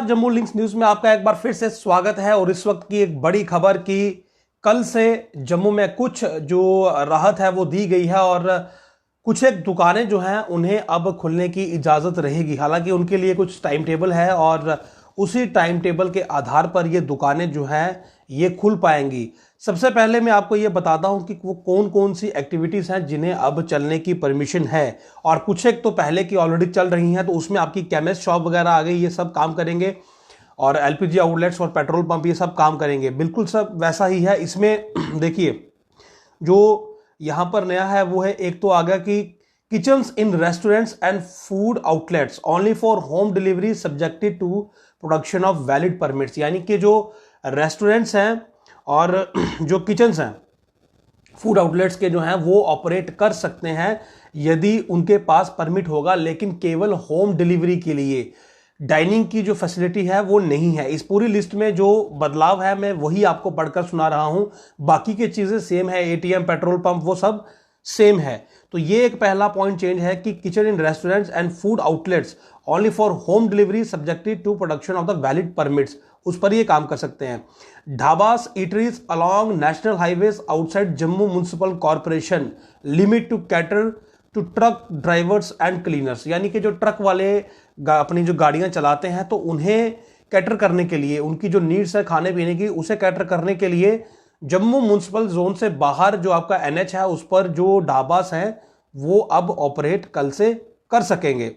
Jammu links news में आपका एक बार फिर से स्वागत है। और इस वक्त की एक बड़ी खबर कि कल से जम्मू में कुछ जो राहत है वो दी गई है और कुछ एक दुकानें जो हैं उन्हें अब खुलने की इजाजत रहेगी। हालांकि उनके लिए कुछ टाइम टेबल है और उसी टाइम टेबल के आधार पर ये दुकानें जो हैं ये खुल पाएंगी। सबसे पहले मैं आपको ये बताता हूं कि वो कौन कौन सी एक्टिविटीज हैं जिन्हें अब चलने की परमिशन है। और कुछ एक तो पहले की ऑलरेडी चल रही हैं, तो उसमें आपकी केमिस्ट शॉप वगैरह आ गई, ये सब काम करेंगे। और एलपीजी आउटलेट्स और पेट्रोल पंप ये सब काम करेंगे, बिल्कुल सब वैसा ही है। इसमें देखिए जो यहां पर नया है वो है, एक तो आ गया कि kitchens in restaurants and food outlets only for home delivery subjected to production of valid permits. यानी कि जो रेस्टोरेंट्स हैं और जो किचन्स हैं फूड आउटलेट्स के जो हैं वो ऑपरेट कर सकते हैं यदि उनके पास परमिट होगा, लेकिन केवल होम डिलीवरी के लिए। डाइनिंग की जो फैसिलिटी है वो नहीं है। इस पूरी लिस्ट में जो बदलाव है मैं वही आपको पढ़कर सुना रहा हूं, बाकी की चीजें सेम है, एटीएम पेट्रोल पंप वो सब सेम है। तो ये एक पहला पॉइंट चेंज है कि kitchen in restaurants and food outlets only for home delivery subjected to production of the valid permits, उस पर ये काम कर सकते हैं। Dhabas eateries along national highways outside Jammu municipal corporation limit to cater to truck drivers and cleaners. यानी कि जो ट्रक वाले अपनी जो गाड़ियां चलाते हैं तो उन्हें कैटर करने के लिए, उनकी जो नीड्स है खाने पीने की, उसे कैटर करने के लिए जम्मू म्युनिसिपल जोन से बाहर जो आपका एनएच है उस पर जो ढाबास हैं वो अब ऑपरेट कल से कर सकेंगे।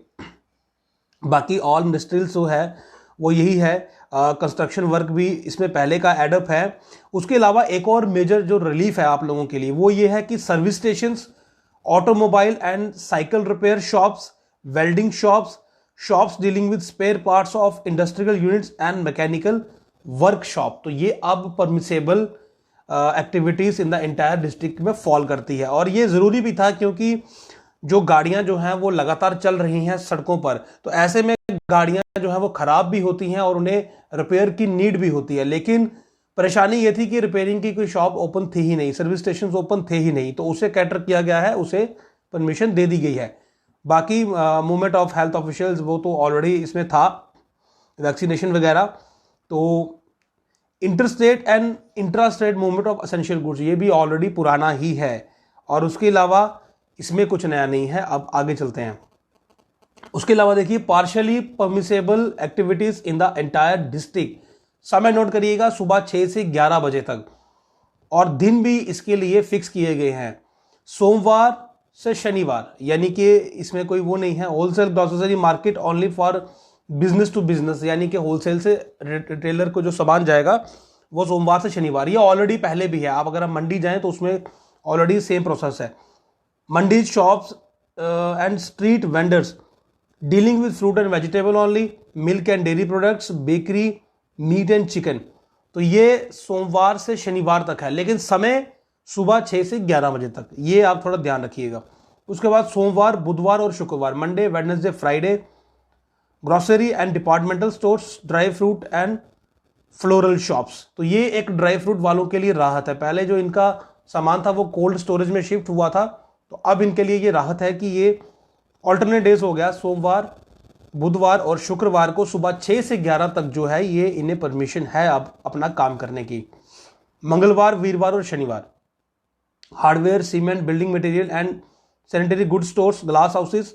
बाकी ऑल इंडस्ट्रियल्स जो है वो यही है। कंस्ट्रक्शन वर्क भी इसमें पहले का एडअप है। उसके अलावा एक और मेजर जो रिलीफ है आप लोगों के लिए वो ये है कि service stations, automobile and cycle repair shops, welding shops, shops dealing with spare parts of industrial units and mechanical workshop, तो ये अब permissible activities in the entire district में फॉल करती है। और ये जरूरी भी था क्योंकि जो गाड़ियां जो हैं वो लगातार चल रही हैं सड़कों पर, तो ऐसे में गाड़ियां जो हैं वो खराब भी होती हैं और उन्हें रिपेयर की नीड भी होती है। लेकिन परेशानी ये थी कि रिपेयरिंग की कोई शॉप ओपन थी ही नहीं, सर्विस स्टेशन ओपन थे ही नहीं, तो उसे कैटर किया गया है, उसे परमिशन दे दी गई है। बाकी मूवमेंट ऑफ हेल्थ ऑफिशियल्स वो तो ऑलरेडी इसमें था, वैक्सीनेशन वगैरह। तो interstate and intrastate movement of essential goods ये भी ऑलरेडी पुराना ही है और उसके अलावा इसमें कुछ नया नहीं है। अब आगे चलते हैं। उसके अलावा देखिए partially permissible activities in the entire district, समय नोट करिएगा, सुबह 6 से 11 बजे तक, और दिन भी इसके लिए फिक्स किए गए हैं, सोमवार से शनिवार। यानी कि इसमें कोई वो नहीं है। Wholesale grocery market only for business to business, यानी कि होलसेल से रिटेलर को जो सामान जाएगा वो सोमवार से शनिवार। ये ऑलरेडी पहले भी है, आप अगर आप मंडी जाएं तो उसमें ऑलरेडी सेम प्रोसेस है। Mandi shops and street vendors dealing with fruit and vegetable only, milk and dairy products, bakery, meat and chicken, तो ये सोमवार से शनिवार तक है, लेकिन समय सुबह 6 से 11 बजे तक, ये आप थोड़ा ध्यान रखिएगा। उसके बाद सोमवार, बुधवार और शुक्रवार, Monday Wednesday Friday, grocery and departmental stores, dry fruit and floral shops, तो ये एक ड्राई फ्रूट वालों के लिए राहत है। पहले जो इनका सामान था वो कोल्ड स्टोरेज में शिफ्ट हुआ था, तो अब इनके लिए ये राहत है कि ये ऑल्टरनेट डेज हो गया, सोमवार, बुधवार और शुक्रवार को सुबह 6 से 11 तक जो है ये इन्हें परमिशन है अब अपना काम करने की। मंगलवार, वीरवार और शनिवार hardware, cement, building material and sanitary good stores, glass houses,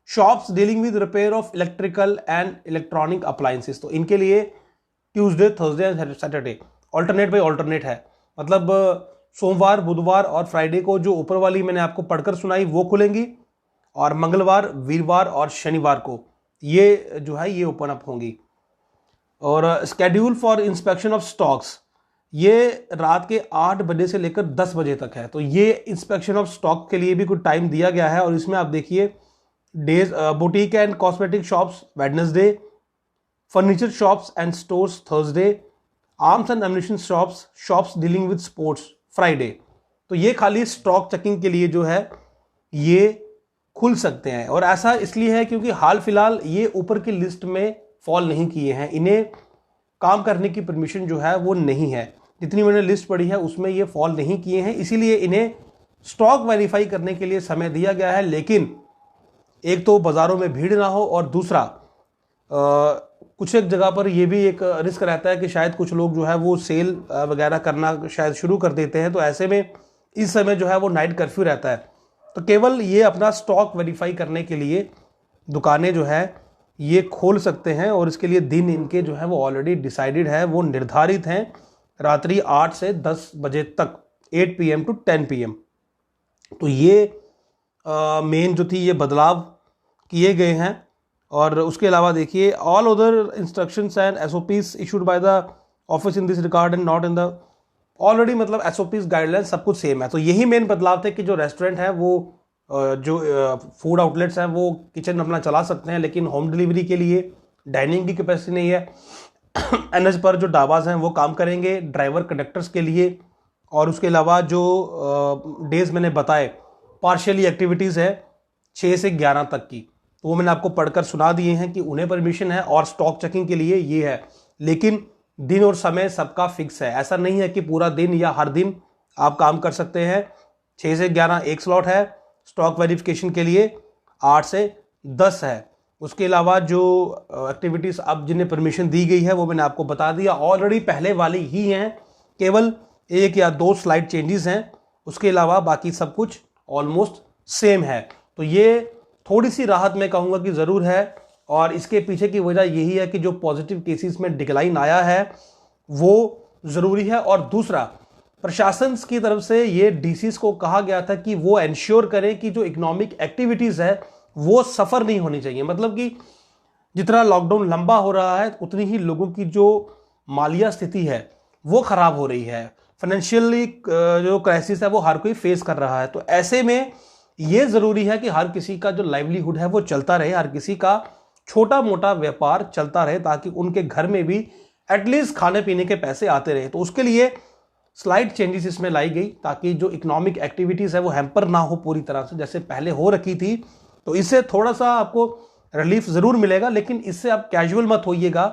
shops dealing with repair of electrical and electronic appliances, तो इनके लिए Tuesday, Thursday and Saturday alternate by alternate है। मतलब सोमवार, बुधवार और फ्राइडे को जो ऊपर वाली मैंने आपको पढ़कर सुनाई वो खुलेंगी, और मंगलवार, वीरवार और शनिवार को ये जो है ये ओपन अप होंगी। और schedule for inspection of stocks ये रात के 8 बजे से लेकर 10 बजे तक है, तो ये इंस्पेक्शन ऑफ स्टॉक के लिए भी कुछ टाइम दिया गया है। और इसमें आप देखिए days, boutique and cosmetic shops Wednesday, furniture shops and stores Thursday, arms and ammunition shops, shops dealing with sports Friday. तो ये खाली स्टॉक चेकिंग के लिए जो है ये खुल सकते हैं। और ऐसा इसलिए है क्योंकि हाल फिलहाल ये ऊपर की लिस्ट में फॉल नहीं किए हैं, इन्हें काम करने की परमिशन जो है वो नहीं है। जितनी मैंने लिस्ट पढ़ी है उसमें ये फॉल नहीं किए हैं, इसीलिए इन्हें स्टॉक वेरीफाई करने के लिए समय दिया गया है। लेकिन एक तो बाजारों में भीड़ ना हो और दूसरा कुछ एक जगह पर ये भी एक रिस्क रहता है कि शायद कुछ लोग जो है वो सेल वगैरह करना शायद शुरू कर देते हैं, तो ऐसे में इस समय जो है वो नाइट कर्फ्यू रहता है। तो केवल ये अपना स्टॉक वेरीफाई करने के लिए दुकानें जो है ये खोल सकते हैं, और इसके लिए दिन इनके जो है वो ऑलरेडी डिसाइडेड है, वो निर्धारित हैं रात्रि 8 से 10 बजे तक, 8 PM to 10 PM। तो ये मेन जो थी ये बदलाव किए गए हैं। और उसके अलावा देखिए all other instructions and SOPs issued by the office in this regard and not in the already, मतलब SOPs गाइडलाइन सब कुछ सेम है। तो यही मेन बदलाव थे कि जो रेस्टोरेंट है वो जो फूड आउटलेट्स हैं वो किचन अपना चला सकते हैं, लेकिन होम डिलीवरी के लिए डाइनिंग की कैपेसिटी नहीं है। NH पर जो ढाबाज हैं वो काम करेंगे ड्राइवर कंडक्टर्स के लिए। और उसके अलावा जो डेज मैंने बताए पार्शियली एक्टिविटीज़ है 6 से 11 तक की, तो वो मैंने आपको पढ़कर सुना दिए हैं कि उन्हें परमिशन है, और स्टॉक चेकिंग के लिए ये है। लेकिन दिन और समय सबका फिक्स है, ऐसा नहीं है कि पूरा दिन या हर दिन आप काम कर सकते हैं। 6 से 11 एक स्लॉट है, स्टॉक वेरिफिकेशन के लिए 8 से 10 है। उसके अलावा जो एक्टिविटीज़ अब जिन्हें परमिशन दी गई है वो मैंने आपको बता दिया, ऑलरेडी पहले वाली ही हैं, केवल 1 या 2 स्लाइड चेंजेस हैं, उसके अलावा बाकी सब कुछ ऑलमोस्ट सेम है। तो ये थोड़ी सी राहत मैं कहूँगा कि ज़रूर है, और इसके पीछे की वजह यही है कि जो पॉजिटिव केसेस में डिक्लाइन आया है वो ज़रूरी है। और दूसरा, प्रशासन की तरफ से ये DCs को कहा गया था कि वो इंश्योर करें कि जो इकोनॉमिक एक्टिविटीज़ है वो सफ़र नहीं होनी चाहिए। मतलब कि जितना लॉकडाउन लंबा हो रहा है उतनी ही लोगों की जो मालिया स्थिति है वो ख़राब हो रही है, फाइनेंशियली जो क्राइसिस है वो हर कोई फेस कर रहा है। तो ऐसे में ये ज़रूरी है कि हर किसी का जो लाइवलीहुड है वो चलता रहे, हर किसी का छोटा मोटा व्यापार चलता रहे, ताकि उनके घर में भी एटलीस्ट खाने पीने के पैसे आते रहे। तो उसके लिए स्लाइड चेंजेस इसमें लाई गई, ताकि जो इकोनॉमिक एक्टिविटीज़ है वो हैम्पर ना हो पूरी तरह से जैसे पहले हो रखी थी। तो इससे थोड़ा सा आपको रिलीफ ज़रूर मिलेगा, लेकिन इससे आप कैजुअल मत होइएगा,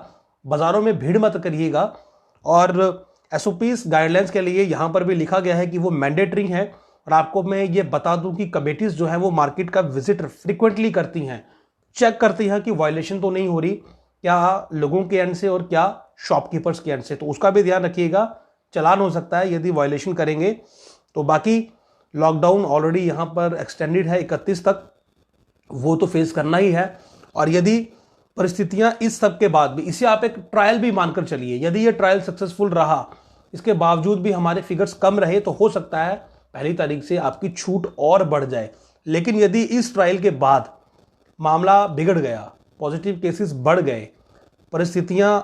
बाज़ारों में भीड़ मत करिएगा। और SOPs गाइडलाइंस के लिए यहाँ पर भी लिखा गया है कि वो मैंडेटरी हैं। और आपको मैं ये बता दूं कि कमेटीज़ जो है वो मार्केट का विजिट फ्रिक्वेंटली करती हैं, चेक करती हैं कि वायलेशन तो नहीं हो रही, क्या लोगों के एंड से और क्या शॉपकीपर्स के एंड से। तो उसका भी ध्यान रखिएगा, चालान हो सकता है यदि वायलेशन करेंगे। तो बाकी लॉकडाउन ऑलरेडी यहाँ पर एक्सटेंडेड है 31 तक, वो तो फेस करना ही है। और यदि परिस्थितियां इस सब के बाद भी, इसे आप एक ट्रायल भी मानकर चलिए, यदि ये ट्रायल सक्सेसफुल रहा, इसके बावजूद भी हमारे फिगर्स कम रहे, तो हो सकता है 1 तारीख से आपकी छूट और बढ़ जाए। लेकिन यदि इस ट्रायल के बाद मामला बिगड़ गया, पॉजिटिव केसेस बढ़ गए, परिस्थितियां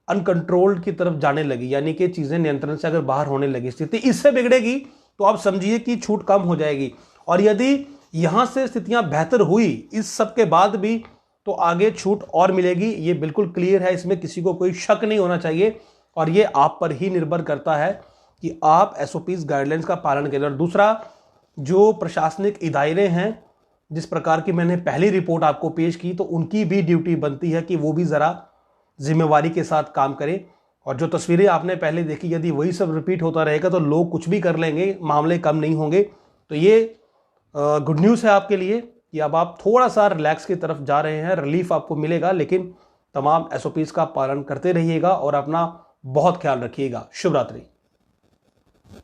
अनकंट्रोल्ड की तरफ जाने लगी, यानी कि चीज़ें नियंत्रण से अगर बाहर होने लगी, स्थिति इससे बिगड़ेगी, तो आप समझिए कि छूट कम हो जाएगी। और यदि यहां से स्थितियां बेहतर हुई इस सब के बाद भी, तो आगे छूट और मिलेगी, ये बिल्कुल क्लियर है, इसमें किसी को कोई शक नहीं होना चाहिए। और ये आप पर ही निर्भर करता है कि आप SOPs गाइडलाइंस का पालन करें। और दूसरा, जो प्रशासनिक इदारे हैं, जिस प्रकार की मैंने पहली रिपोर्ट आपको पेश की, तो उनकी भी ड्यूटी बनती है कि वो भी ज़रा जिम्मेवारी के साथ काम करें। और जो तस्वीरें आपने पहले देखी, यदि वही सब रिपीट होता रहेगा तो लोग कुछ भी कर लेंगे, मामले कम नहीं होंगे। तो ये गुड न्यूज़ है आपके लिए कि अब आप थोड़ा सा रिलैक्स की तरफ जा रहे हैं, रिलीफ आपको मिलेगा। लेकिन तमाम SOPs का पालन करते रहिएगा और अपना बहुत ख्याल रखिएगा। शुभ रात्रि।